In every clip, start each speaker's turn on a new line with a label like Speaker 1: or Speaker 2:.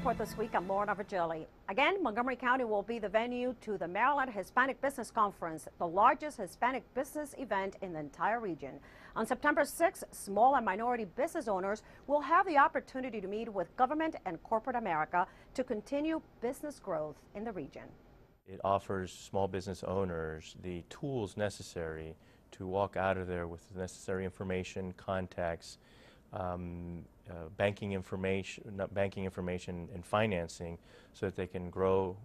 Speaker 1: Report this week. I'm Lauren Virgili. Again, Montgomery County will be the venue to the Maryland Hispanic Business Conference, the largest Hispanic business event in the entire region. On September 6th, small and minority business owners will have the opportunity to meet with government and corporate America to continue business growth in the region.
Speaker 2: It offers small business owners the tools necessary to walk out of there with the necessary information, contacts, banking information and financing so that they can grow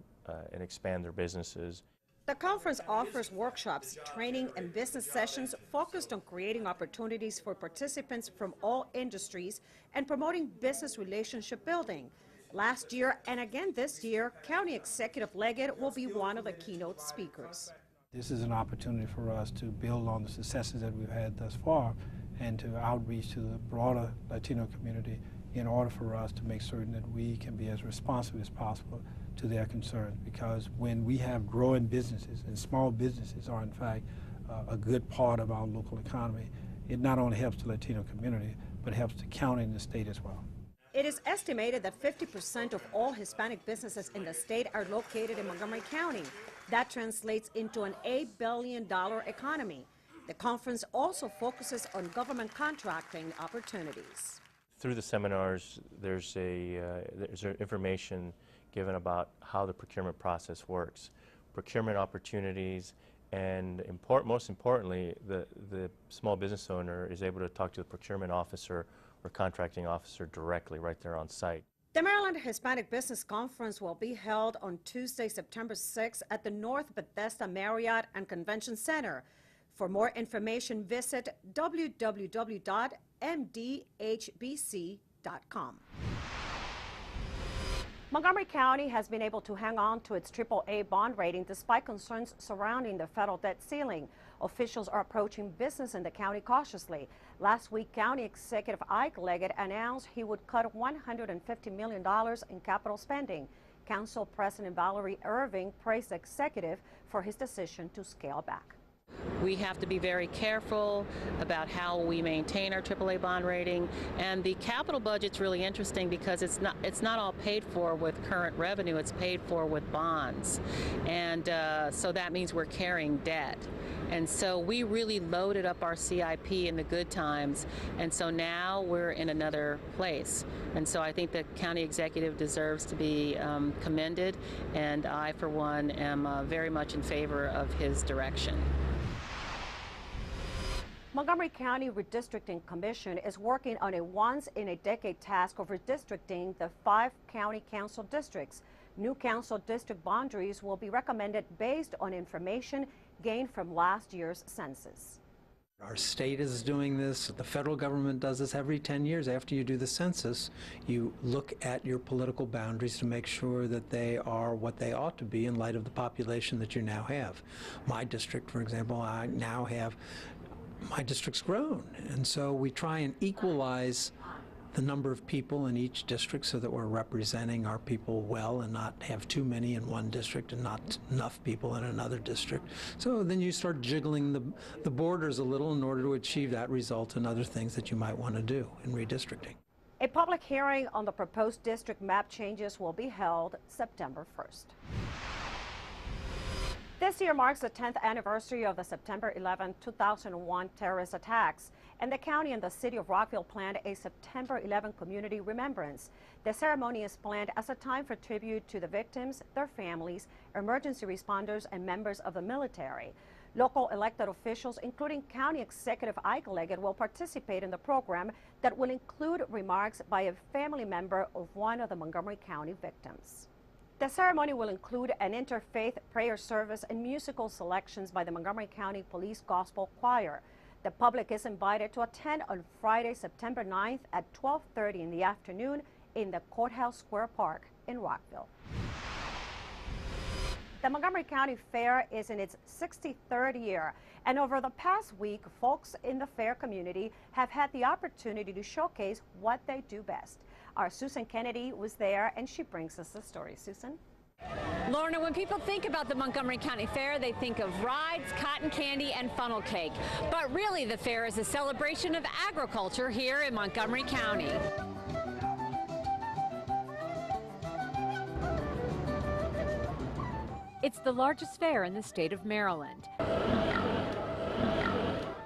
Speaker 2: and expand their businesses.
Speaker 1: The conference offers workshops, training, and business sessions focused on creating opportunities for participants from all industries and promoting business relationship building. Last year and again this year, County Executive Leggett will be one of the keynote speakers.
Speaker 3: This is an opportunity for us to build on the successes that we've had thus far and to outreach to the broader Latino community in order for us to make certain that we can be as responsive as possible to their concerns. Because when we have growing businesses, and small businesses are in fact a good part of our local economy, it not only helps the Latino community, but helps the county and the state as well.
Speaker 1: It is estimated that 50% of all Hispanic businesses in the state are located in Montgomery County. That translates into an $8 billion economy. The conference also focuses on government contracting opportunities.
Speaker 2: Through the seminars, there's information given about how the procurement process works, procurement opportunities, and most importantly, the small business owner is able to talk to the procurement officer or contracting officer directly right there on site.
Speaker 1: The Maryland Hispanic Business Conference will be held on Tuesday, September 6th at the North Bethesda Marriott and Convention Center. For more information, visit www.mdhbc.com. Montgomery County has been able to hang on to its AAA bond rating despite concerns surrounding the federal debt ceiling. Officials are approaching business in the county cautiously. Last week, County Executive Ike Leggett announced he would cut $150 million in capital spending. Council President Valerie Irving praised the executive for his decision to scale back.
Speaker 4: We have to be very careful about how we maintain our AAA bond rating, and the capital budget's really interesting because it's not all paid for with current revenue, it's paid for with bonds, and so that means we're carrying debt. And so we really loaded up our CIP in the good times, and so now we're in another place. And so I think the county executive deserves to be commended, and I, for one, am very much in favor of his direction.
Speaker 1: Montgomery County Redistricting Commission is working on a once-in-a-decade task of redistricting the 5 county council districts. New council district boundaries will be recommended based on information gained from last year's census.
Speaker 5: Our state is doing this. The federal government does this every 10 years. After you do the census, you look at your political boundaries to make sure that they are what they ought to be in light of the population that you now have. My district, for example, my district's grown, and so we try and equalize the number of people in each district so that we're representing our people well and not have too many in one district and not enough people in another district. So then you start jiggling the borders a little in order to achieve that result and other things that you might want to do in redistricting.
Speaker 1: A public hearing on the proposed district map changes will be held September 1st. This year marks the 10th anniversary of the September 11, 2001 terrorist attacks, and the county and the city of Rockville planned a September 11 community remembrance. The ceremony is planned as a time for tribute to the victims, their families, emergency responders, and members of the military. Local elected officials, including County Executive Ike Leggett, will participate in the program that will include remarks by a family member of one of the Montgomery County victims. The ceremony will include an interfaith prayer service and musical selections by the Montgomery County Police Gospel Choir. The public is invited to attend on Friday, September 9th at 12:30 in the afternoon in the Courthouse Square Park in Rockville. The Montgomery County Fair is in its 63rd year, and over the past week, folks in the fair community have had the opportunity to showcase what they do best. Our Susan Kennedy was there, and she brings us the story. Susan?
Speaker 6: Lorna, when people think about the Montgomery County Fair, they think of rides, cotton candy, and funnel cake. But really, the fair is a celebration of agriculture here in Montgomery County. It's the largest fair in the state of Maryland.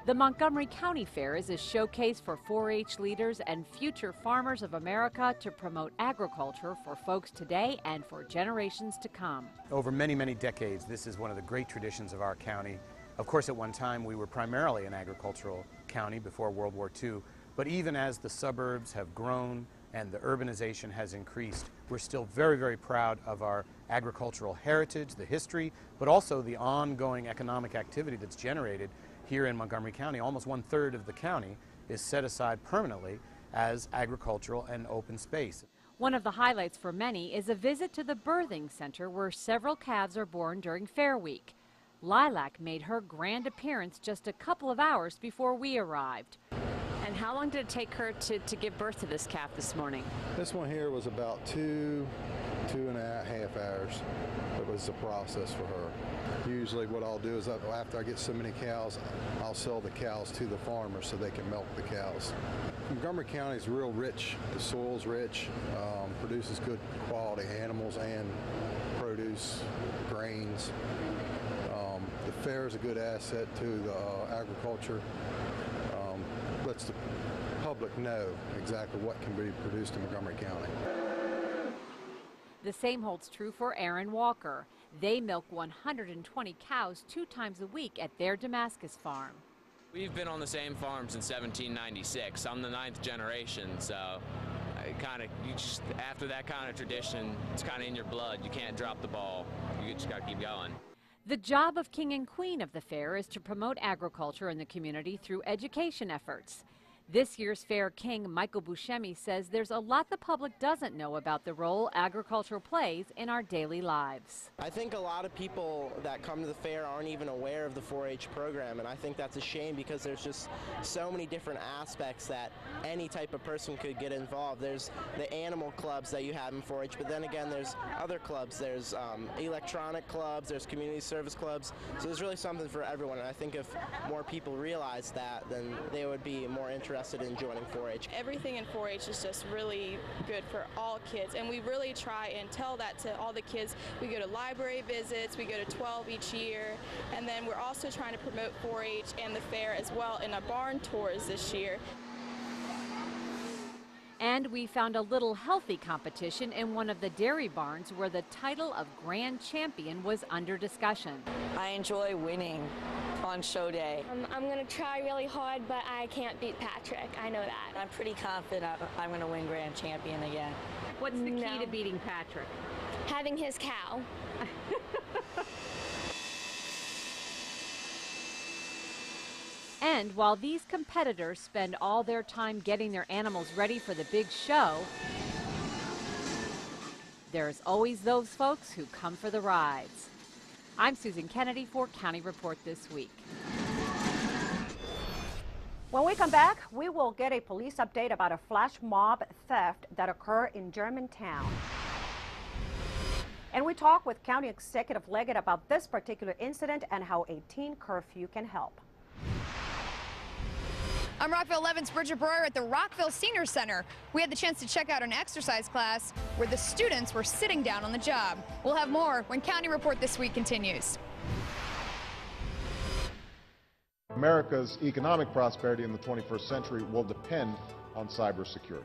Speaker 6: The Montgomery County Fair is a showcase for 4-H leaders and future farmers of America to promote agriculture for folks today and for generations to come.
Speaker 7: Over many, many decades, this is one of the great traditions of our county. Of course, at one time, we were primarily an agricultural county before World War II, but even as the suburbs have grown and the urbanization has increased, we're still very, very proud of our agricultural heritage, the history, but also the ongoing economic activity that's generated here in Montgomery County. Almost 1/3 of the county is set aside permanently as agricultural and open space.
Speaker 6: One of the highlights for many is a visit to the birthing center where several calves are born during Fair Week. Lilac made her grand appearance just a couple of hours before we arrived. And how long did it take her to give birth to this calf this morning?
Speaker 8: This one here was about two and a half hours. It was the process for her. Usually what I'll do is after I get so many cows, I'll sell the cows to the farmers so they can milk the cows. Montgomery County is real rich. The soil's rich, produces good quality animals and produce, grains. The fair is a good asset to the agriculture. Lets the public know exactly what can be produced in Montgomery County.
Speaker 6: The same holds true for Aaron Walker. They milk 120 cows 2 times a week at their Damascus farm.
Speaker 9: We've been on the same farm since 1796. I'm the 9th generation, so after that kind of tradition, it's kind of in your blood. You can't drop the ball. You just got to keep going.
Speaker 6: The job of king and queen of the fair is to promote agriculture in the community through education efforts. This year's fair king, Michael Buscemi, says there's a lot the public doesn't know about the role agriculture plays in our daily lives.
Speaker 10: I think a lot of people that come to the fair aren't even aware of the 4-H program, and I think that's a shame because there's just so many different aspects that any type of person could get involved. There's the animal clubs that you have in 4-H, but then again there's other clubs. There's electronic clubs, there's community service clubs, so there's really something for everyone, and I think if more people realize that, then they would be more interested in joining 4-H.
Speaker 11: Everything in 4-H is just really good for all kids, and we really try and tell that to all the kids. We go to library visits, we go to 12 each year, and then we're also trying to promote 4-H and the fair as well in our barn tours this year.
Speaker 6: And we found a little healthy competition in one of the dairy barns where the title of Grand Champion was under discussion.
Speaker 12: I enjoy winning on show day.
Speaker 13: I'm going to try really hard, but I can't beat Patrick. I know that.
Speaker 12: I'm pretty confident I'm going to win Grand Champion again.
Speaker 6: What's the key to beating Patrick?
Speaker 13: Having his cow.
Speaker 6: And while these competitors spend all their time getting their animals ready for the big show, there's always those folks who come for the rides. I'm Susan Kennedy for County Report This Week.
Speaker 1: When we come back, we will get a police update about a flash mob theft that occurred in Germantown. And we talk with County Executive Leggett about this particular incident and how a teen curfew can help.
Speaker 14: I'm Rockville 11's Bridget Breuer at the Rockville Senior Center. We had the chance to check out an exercise class where the students were sitting down on the job. We'll have more when County Report This Week continues.
Speaker 15: America's economic prosperity in the 21st century will depend on cybersecurity.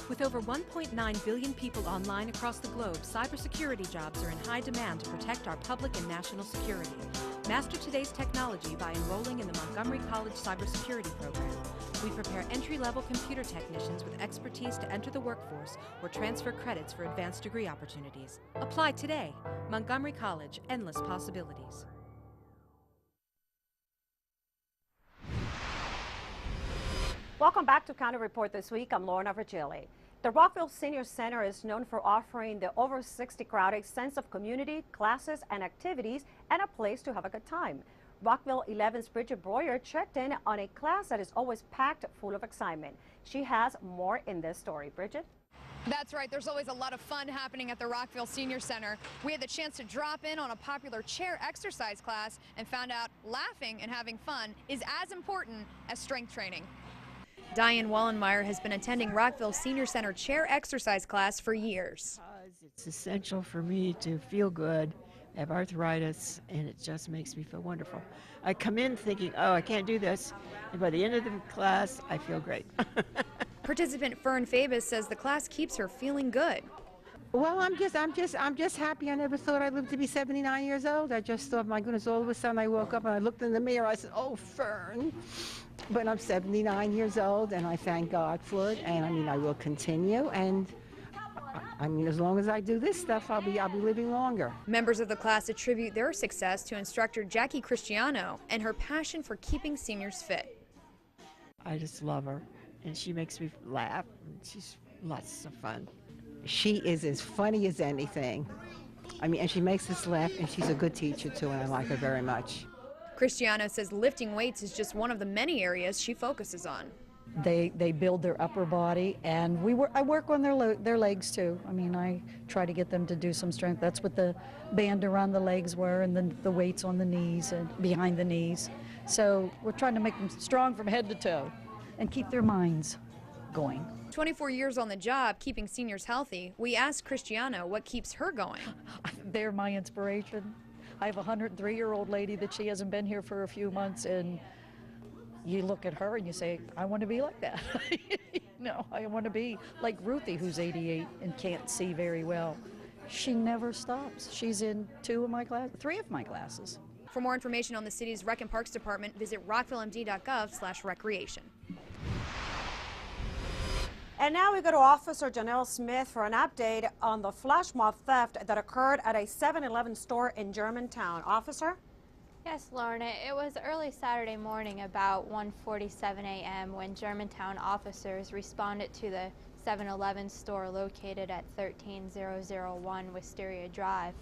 Speaker 16: With over 1.9 billion people online across the globe, cybersecurity jobs are in high demand to protect our public and national security. Master today's technology by enrolling in the Montgomery College Cybersecurity Program. We prepare entry-level computer technicians with expertise to enter the workforce or transfer credits for advanced degree opportunities. Apply today. Montgomery College, endless possibilities.
Speaker 1: Welcome back to County Report This Week. I'm Lorna Virgili. The Rockville Senior Center is known for offering the over 60 crowd a sense of community, classes, and activities, and a place to have a good time. Rockville 11's Bridget Breuer checked in on a class that is always packed full of excitement. She has more in this story. Bridget?
Speaker 14: That's right. There's always a lot of fun happening at the Rockville Senior Center. We had the chance to drop in on a popular chair exercise class and found out laughing and having fun is as important as strength training. Diane Wallenmeyer has been attending Rockville Senior Center chair exercise class for years.
Speaker 17: It's essential for me to feel good I have arthritis, and it just makes me feel wonderful. I come in thinking, oh, I can't do this, and by the end of the class, I feel great.
Speaker 14: Participant Fern Fabus says the class keeps her feeling good.
Speaker 18: Well, I'm just happy. I never thought I'd live to be 79 years old. I just thought, my goodness, all of a sudden I woke up and I looked in the mirror. I said, oh, Fern. But I'm 79 years old, and I thank God for it. And I mean, I will continue. And I mean, as long as I do this stuff, I'll be living longer.
Speaker 14: Members of the class attribute their success to instructor Jackie Cristiano and her passion for keeping seniors fit.
Speaker 17: I just love her, and she makes me laugh, and she's lots of fun.
Speaker 18: She is as funny as anything. I mean, and she makes us laugh, and she's a good teacher, too, and I like her very much.
Speaker 14: Cristiano says lifting weights is just one of the many areas she focuses on.
Speaker 19: They build their upper body, and I work on their legs, too. I mean, I try to get them to do some strength. That's what the band around the legs were, and then the weights on the knees and behind the knees. So we're trying to make them strong from head to toe and keep their minds going.
Speaker 14: 24 years on the job, keeping seniors healthy, we asked Cristiano what keeps her going.
Speaker 19: They're my inspiration. I have a 103-year-old lady that she hasn't been here for a few months, and you look at her and you say, I want to be like that. No, I want to be like Ruthie, who's 88 and can't see very well. She never stops. She's in 3 of my classes.
Speaker 14: For more information on the city's Rec and Parks Department, visit rockvillemd.gov/recreation.
Speaker 1: And now we go to Officer Janelle Smith for an update on the flash mob theft that occurred at a 7-Eleven store in Germantown. Officer?
Speaker 20: Yes, Lauren, it was early Saturday morning about 1:47 a.m. when Germantown officers responded to the 7-Eleven store located at 13001 Wisteria Drive,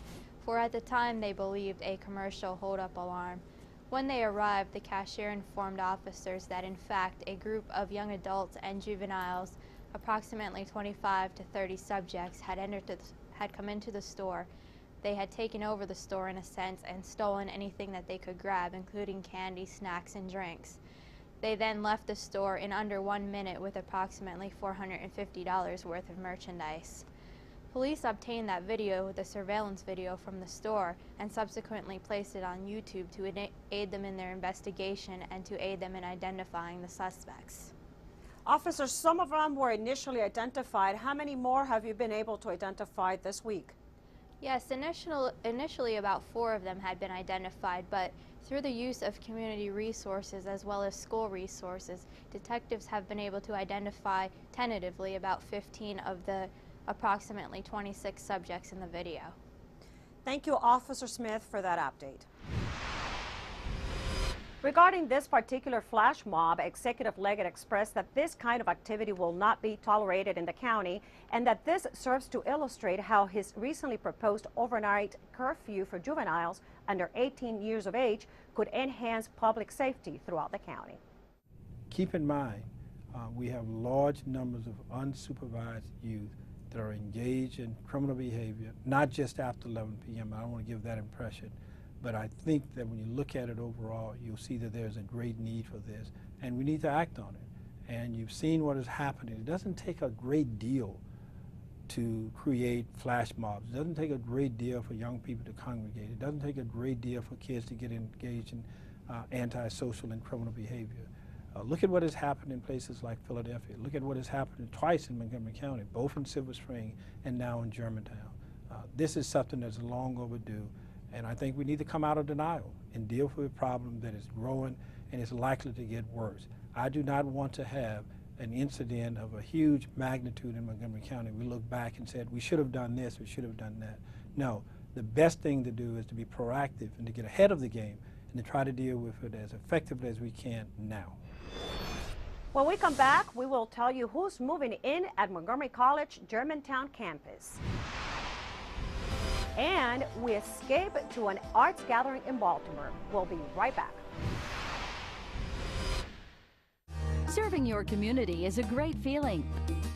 Speaker 20: for at the time they believed a commercial holdup alarm. When they arrived, the cashier informed officers that in fact a group of young adults and juveniles, approximately 25 to 30 subjects, had come into the store. They had taken over the store in a sense and stolen anything that they could grab, including candy, snacks, and drinks. They then left the store in under 1 minute with approximately $450 worth of merchandise. Police obtained that video, the surveillance video from the store, and subsequently placed it on YouTube to aid them in their investigation and to aid them in identifying the suspects.
Speaker 1: Officers, some of them were initially identified. How many more have you been able to identify this week?
Speaker 20: Yes, initially about 4 of them had been identified, but through the use of community resources as well as school resources, detectives have been able to identify tentatively about 15 of the approximately 26 subjects in the video.
Speaker 1: Thank you, Officer Smith, for that update. Regarding this particular flash mob, Executive Leggett expressed that this kind of activity will not be tolerated in the county and that this serves to illustrate how his recently proposed overnight curfew for juveniles under 18 years of age could enhance public safety throughout the county.
Speaker 3: Keep in mind, we have large numbers of unsupervised youth that are engaged in criminal behavior, not just after 11 p.m. I don't want to give that impression. But I think that when you look at it overall, you'll see that there's a great need for this, and we need to act on it. And you've seen what is happening. It doesn't take a great deal to create flash mobs. It doesn't take a great deal for young people to congregate. It doesn't take a great deal for kids to get engaged in antisocial and criminal behavior. Look at what has happened in places like Philadelphia. Look at what has happened twice in Montgomery County, both in Silver Spring and now in Germantown. This is something that's long overdue. And I think we need to come out of denial and deal with a problem that is growing and is likely to get worse. I do not want to have an incident of a huge magnitude in Montgomery County. We look back and said, we should have done this, we should have done that. No, the best thing to do is to be proactive and to get ahead of the game and to try to deal with it as effectively as we can now.
Speaker 1: When we come back, we will tell you who's moving in at Montgomery College Germantown campus. And we escape to an arts gathering in Baltimore. We'll be right back.
Speaker 21: Serving your community is a great feeling.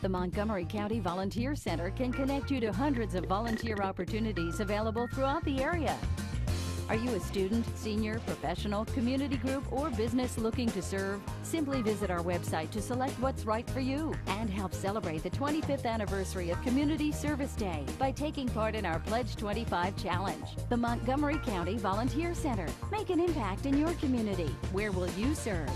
Speaker 21: The Montgomery County Volunteer Center can connect you to hundreds of volunteer opportunities available throughout the area. Are you a student, senior, professional, community group, or business looking to serve? Simply visit our website to select what's right for you and help celebrate the 25th anniversary of Community Service Day by taking part in our Pledge 25 Challenge. The Montgomery County Volunteer Center. Make an impact in your community. Where will you serve?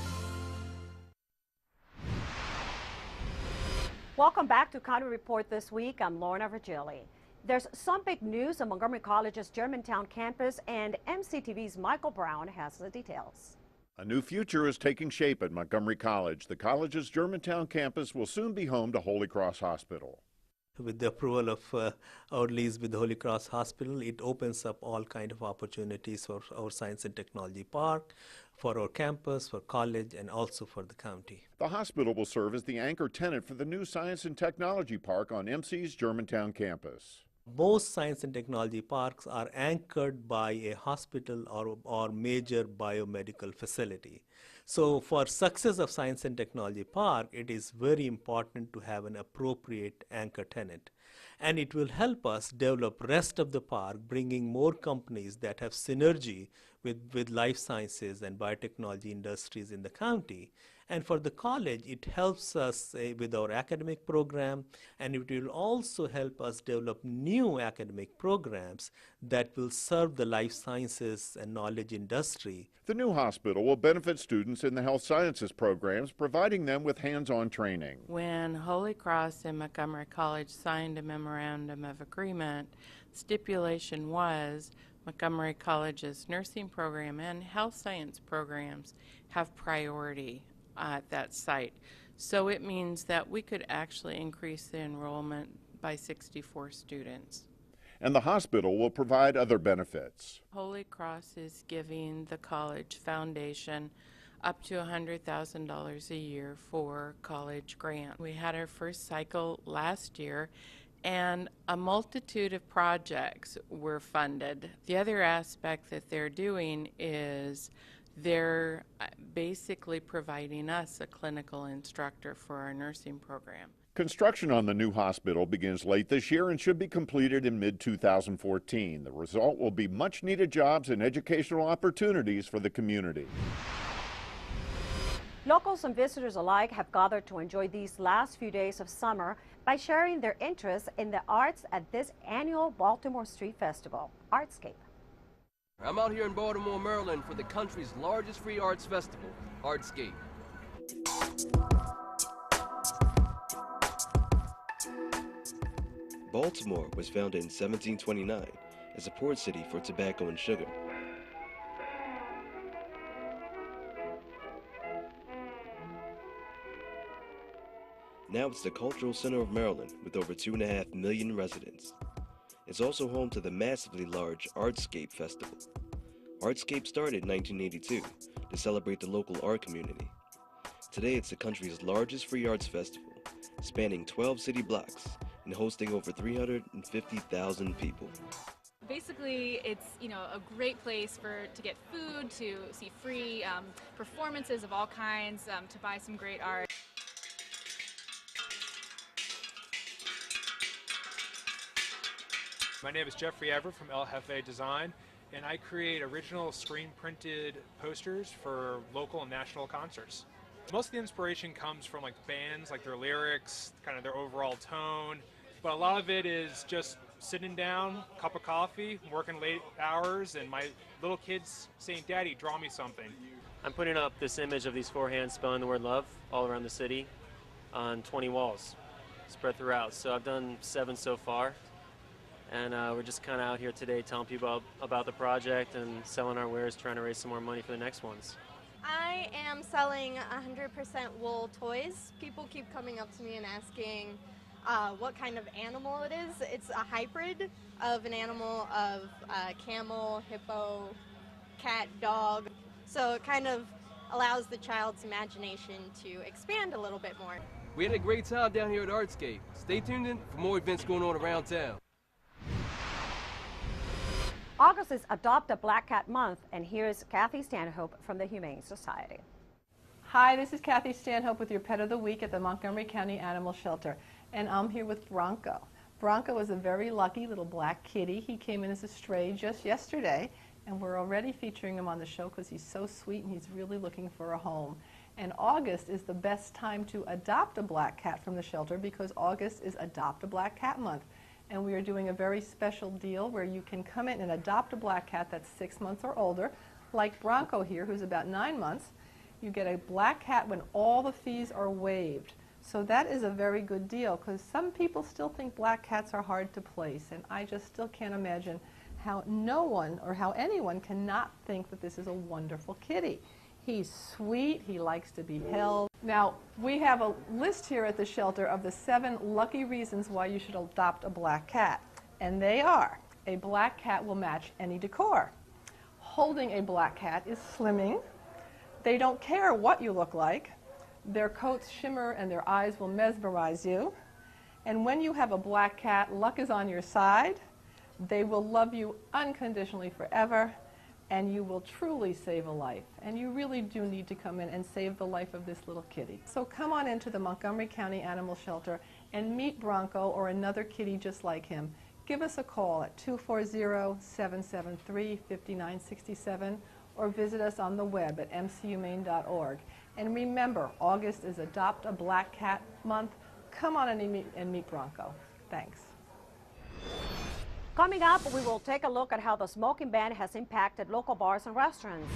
Speaker 1: Welcome back to County Report this week. I'm Lorna Virgili. There's some big news on Montgomery College's Germantown campus, and MCTV's Michael Brown has the details.
Speaker 2: A new future is taking shape at Montgomery College. The college's Germantown campus will soon be home to Holy Cross Hospital.
Speaker 22: With the approval of our lease with the Holy Cross Hospital, it opens up all kinds of opportunities for our Science and Technology Park, for our campus, for college, and also for the county.
Speaker 2: The hospital will serve as the anchor tenant for the new Science and Technology Park on MC's Germantown campus.
Speaker 22: Most science and technology parks are anchored by a hospital or major biomedical facility. So for success of Science and Technology Park, it is very important to have an appropriate anchor tenant. And it will help us develop rest of the park, bringing more companies that have synergy with life sciences and biotechnology industries in the county. And for the college, it helps us with our academic program, and it will also help us develop new academic programs that will serve the life sciences and knowledge industry.
Speaker 2: The new hospital will benefit students in the health sciences programs, providing them with hands-on training.
Speaker 23: When Holy Cross and Montgomery College signed a memorandum of agreement, stipulation was Montgomery College's nursing program and health science programs have priority at that site. So it means that we could actually increase the enrollment by 64 students.
Speaker 2: And the hospital will provide other benefits.
Speaker 23: Holy Cross is giving the college foundation up to $100,000 a year for college grant. We had our first cycle last year, and a multitude of projects were funded. The other aspect that they're doing is they're basically providing us a clinical instructor for our nursing program.
Speaker 2: Construction on the new hospital begins late this year and should be completed in mid-2014. The result will be much needed jobs and educational opportunities for the community.
Speaker 1: Locals and visitors alike have gathered to enjoy these last few days of summer by sharing their interest in the arts at this annual Baltimore Street Festival, Artscape.
Speaker 24: I'm out here in Baltimore, Maryland for the country's largest free arts festival, Artscape.
Speaker 25: Baltimore was founded in 1729 as a port city for tobacco and sugar. Now it's the cultural center of Maryland with over 2.5 million residents. It's also home to the massively large Artscape Festival. Artscape started in 1982 to celebrate the local art community. Today it's the country's largest free arts festival, spanning 12 city blocks and hosting over 350,000 people.
Speaker 26: Basically, it's a great place to get food, to see free performances of all kinds, to buy some great art.
Speaker 27: My name is Jeffrey Everett from El Jefe Design, and I create original screen-printed posters for local and national concerts. Most of the inspiration comes from bands, their lyrics, kind of their overall tone, but a lot of it is just sitting down, cup of coffee, working late hours, and my little kids saying, "Daddy, draw me something."
Speaker 28: I'm putting up this image of these four hands spelling the word love all around the city on 20 walls spread throughout. So I've done 7 so far. And we're just kind of out here today telling people about the project and selling our wares, trying to raise some more money for the next ones.
Speaker 29: I am selling 100% wool toys. People keep coming up to me and asking what kind of animal it is. It's a hybrid of an animal of camel, hippo, cat, dog. So it kind of allows the child's imagination to expand a little bit more.
Speaker 24: We had a great time down here at Artscape. Stay tuned in for more events going on around town.
Speaker 1: August is Adopt a Black Cat Month, and here's Kathy Stanhope from the Humane Society.
Speaker 30: Hi, this is Kathy Stanhope with your Pet of the Week at the Montgomery County Animal Shelter, and I'm here with Bronco. Bronco is a very lucky little black kitty. He came in as a stray just yesterday, and we're already featuring him on the show because he's so sweet and he's really looking for a home. And August is the best time to adopt a black cat from the shelter because August is Adopt a Black Cat Month. And we are doing a very special deal where you can come in and adopt a black cat that's 6 months or older, like Bronco here, who's about 9 months. You get a black cat when all the fees are waived. So that is a very good deal because some people still think black cats are hard to place, and I just still can't imagine how no one or how anyone cannot think that this is a wonderful kitty. He's sweet, he likes to be held. Now, we have a list here at the shelter of the 7 lucky reasons why you should adopt a black cat. And they are: a black cat will match any decor. Holding a black cat is slimming. They don't care what you look like. Their coats shimmer and their eyes will mesmerize you. And when you have a black cat, luck is on your side. They will love you unconditionally forever, and you will truly save a life. And you really do need to come in and save the life of this little kitty. So come on into the Montgomery County Animal Shelter and meet Bronco or another kitty just like him. Give us a call at 240-773-5967 or visit us on the web at mcumaine.org. And remember, August is Adopt a Black Cat Month. Come on and meet Bronco. Thanks.
Speaker 1: Coming up, we will take a look at how the smoking ban has impacted local bars and restaurants.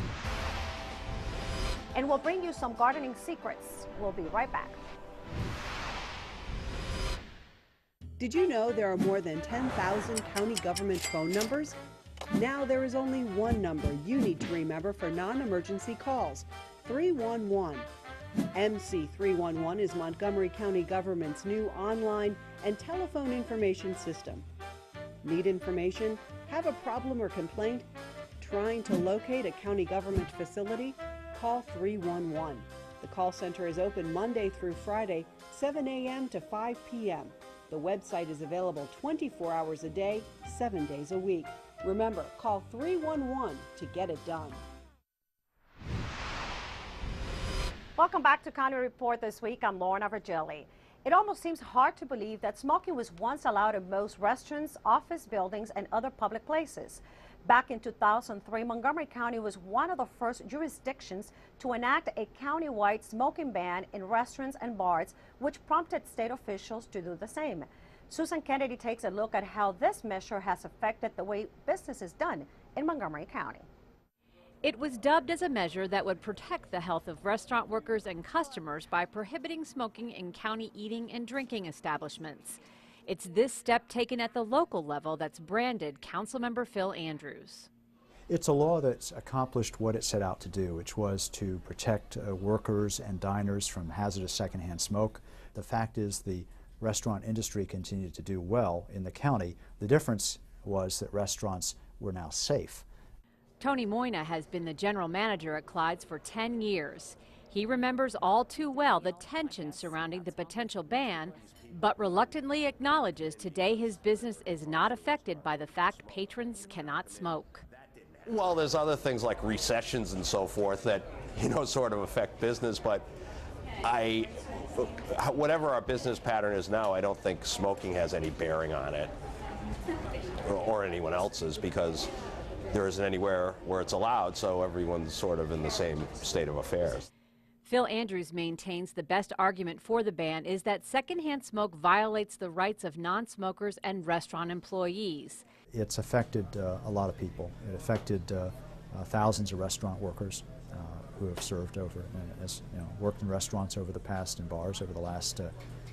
Speaker 1: And we'll bring you some gardening secrets. We'll be right back.
Speaker 4: Did you know there are more than 10,000 county government phone numbers? Now there is only one number you need to remember for non-emergency calls: 311. MC 311 is Montgomery County government's new online and telephone information system. Need information? Have a problem or complaint? Trying to locate a county government facility? Call 311. The call center is open Monday through Friday, 7 a.m. to 5 p.m. The website is available 24 hours a day, 7 days a week. Remember, call 311 to get it done.
Speaker 1: Welcome back to County Report this week. I'm Lorna Virgili. It almost seems hard to believe that smoking was once allowed in most restaurants, office buildings, and other public places. Back in 2003, Montgomery County was one of the first jurisdictions to enact a county-wide smoking ban in restaurants and bars, which prompted state officials to do the same. Susan Kennedy takes a look at how this measure has affected the way business is done in Montgomery County.
Speaker 5: It was dubbed as a measure that would protect the health of restaurant workers and customers by prohibiting smoking in county eating and drinking establishments. It's this step taken at the local level that's branded Councilmember Phil Andrews.
Speaker 6: It's a law that's accomplished what it set out to do, which was to protect workers and diners from hazardous secondhand smoke. The fact is the restaurant industry continued to do well in the county. The difference was that restaurants were now safe.
Speaker 5: Tony Moyna has been the general manager at Clyde's for 10 years. He remembers all too well the tension surrounding the potential ban, but reluctantly acknowledges today his business is not affected by the fact patrons cannot smoke.
Speaker 7: Well, there's other things like recessions and so forth that, sort of affect business, but whatever our business pattern is now, I don't think smoking has any bearing on it or anyone else's, because there isn't anywhere where it's allowed, so everyone's sort of in the same state of affairs.
Speaker 5: Phil Andrews maintains the best argument for the ban is that secondhand smoke violates the rights of non-smokers and restaurant employees.
Speaker 6: It's affected a lot of people. It affected thousands of restaurant workers who have served worked in restaurants over the past and bars over the last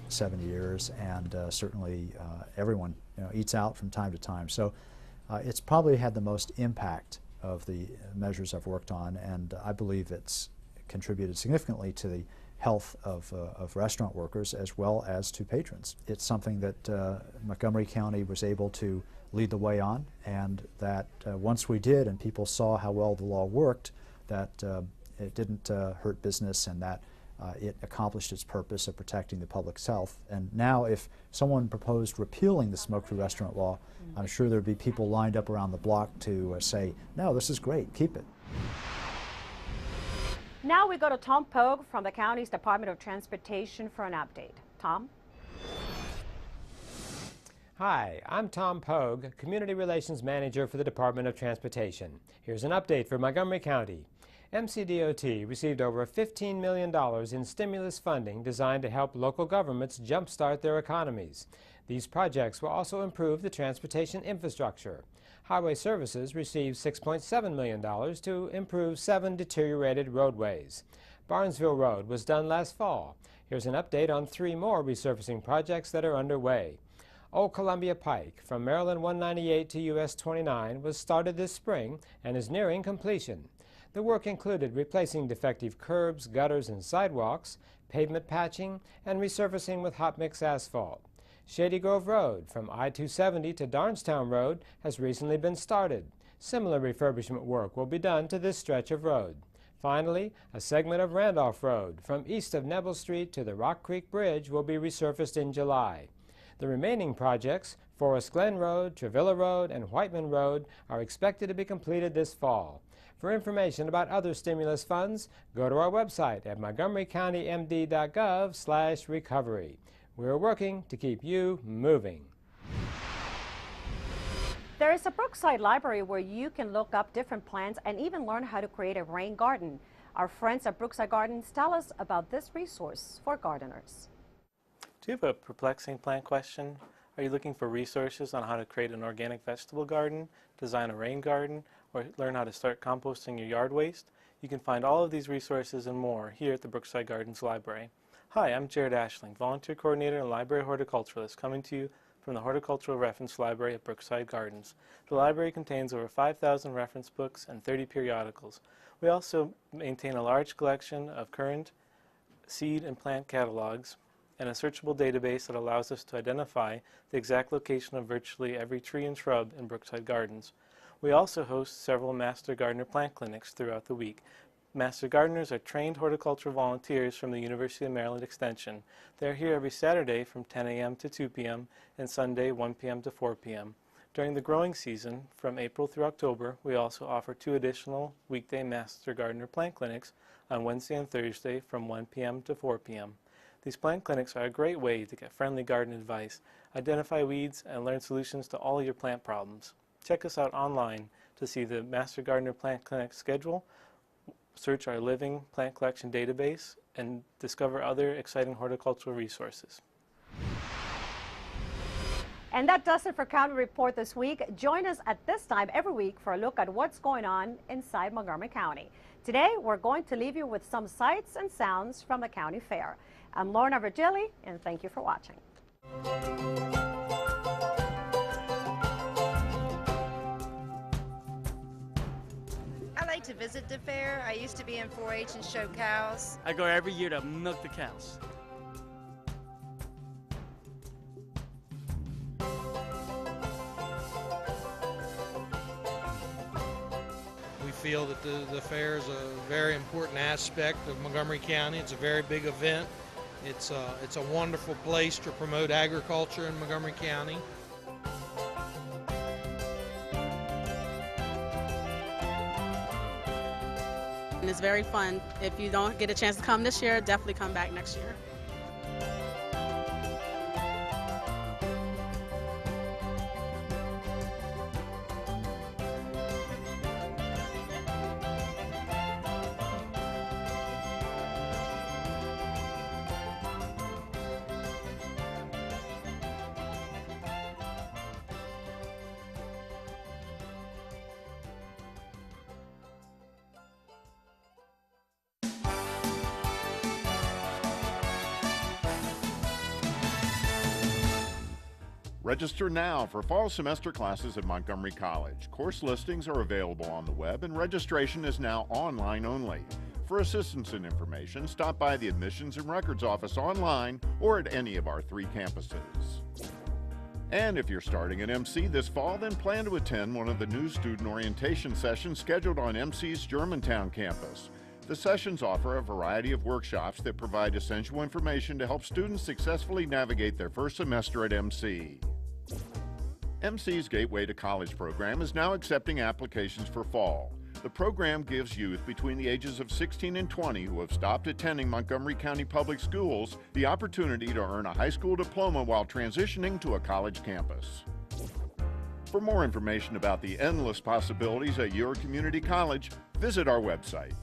Speaker 6: 7 years, and certainly everyone eats out from time to time. So it's probably had the most impact of the measures I've worked on, and I believe it's contributed significantly to the health of restaurant workers as well as to patrons. It's something that Montgomery County was able to lead the way on, and that once we did and people saw how well the law worked, that it didn't hurt business, and that it accomplished its purpose of protecting the public's health. And now if someone proposed repealing the smoke-free restaurant law, I'm sure there'd be people lined up around the block to say, no, this is great, keep it.
Speaker 1: Now we go to Tom Pogue from the county's Department of Transportation for an update. Tom?
Speaker 8: Hi, I'm Tom Pogue, Community Relations Manager for the Department of Transportation. Here's an update for Montgomery County. MCDOT received over $15 million in stimulus funding designed to help local governments jumpstart their economies. These projects will also improve the transportation infrastructure. Highway Services received $6.7 million to improve 7 deteriorated roadways. Barnesville Road was done last fall. Here's an update on 3 more resurfacing projects that are underway. Old Columbia Pike from Maryland 198 to US 29 was started this spring and is nearing completion. The work included replacing defective curbs, gutters, and sidewalks, pavement patching, and resurfacing with hot mix asphalt. Shady Grove Road from I-270 to Darnestown Road has recently been started. Similar refurbishment work will be done to this stretch of road. Finally, a segment of Randolph Road from east of Neville Street to the Rock Creek Bridge will be resurfaced in July. The remaining projects, Forest Glen Road, Travilla Road, and Whiteman Road, are expected to be completed this fall. For information about other stimulus funds, go to our website at montgomerycountymd.gov/recovery. We're working to keep you moving.
Speaker 1: There is a Brookside Library where you can look up different plants and even learn how to create a rain garden. Our friends at Brookside Gardens tell us about this resource for gardeners.
Speaker 9: Do you have a perplexing plant question? Are you looking for resources on how to create an organic vegetable garden, design a rain garden, or learn how to start composting your yard waste? You can find all of these resources and more here at the Brookside Gardens Library. Hi, I'm Jared Ashling, Volunteer Coordinator and Library Horticulturalist, coming to you from the Horticultural Reference Library at Brookside Gardens. The library contains over 5,000 reference books and 30 periodicals. We also maintain a large collection of current seed and plant catalogs and a searchable database that allows us to identify the exact location of virtually every tree and shrub in Brookside Gardens. We also host several Master Gardener plant clinics throughout the week. Master Gardeners are trained horticultural volunteers from the University of Maryland Extension. They're here every Saturday from 10 a.m. to 2 p.m. and Sunday 1 p.m. to 4 p.m. During the growing season, from April through October, we also offer 2 additional weekday Master Gardener plant clinics on Wednesday and Thursday from 1 p.m. to 4 p.m. These plant clinics are a great way to get friendly garden advice, identify weeds, and learn solutions to all your plant problems. Check us out online to see the Master Gardener Plant Clinic schedule, search our living plant collection database, and discover other exciting horticultural resources.
Speaker 1: And that does it for County Report this week. Join us at this time every week for a look at what's going on inside Montgomery County. Today, we're going to leave you with some sights and sounds from the county fair. I'm Lorna Virgili, and thank you for watching.
Speaker 10: I like to visit the fair. I used to be in 4-H and show cows.
Speaker 11: I go every year to milk the cows.
Speaker 12: We feel that the fair is a very important aspect of Montgomery County. It's a very big event. It's a wonderful place to promote agriculture in Montgomery County.
Speaker 13: And it's very fun. If you don't get a chance to come this year, definitely come back next year.
Speaker 2: Register now for fall semester classes at Montgomery College. Course listings are available on the web and registration is now online only. For assistance and information, stop by the Admissions and Records Office online or at any of our 3 campuses. And if you're starting at MC this fall, then plan to attend one of the new student orientation sessions scheduled on MC's Germantown campus. The sessions offer a variety of workshops that provide essential information to help students successfully navigate their first semester at MC. MC's Gateway to College program is now accepting applications for fall. The program gives youth between the ages of 16 and 20 who have stopped attending Montgomery County Public Schools the opportunity to earn a high school diploma while transitioning to a college campus. For more information about the endless possibilities at your community college, visit our website.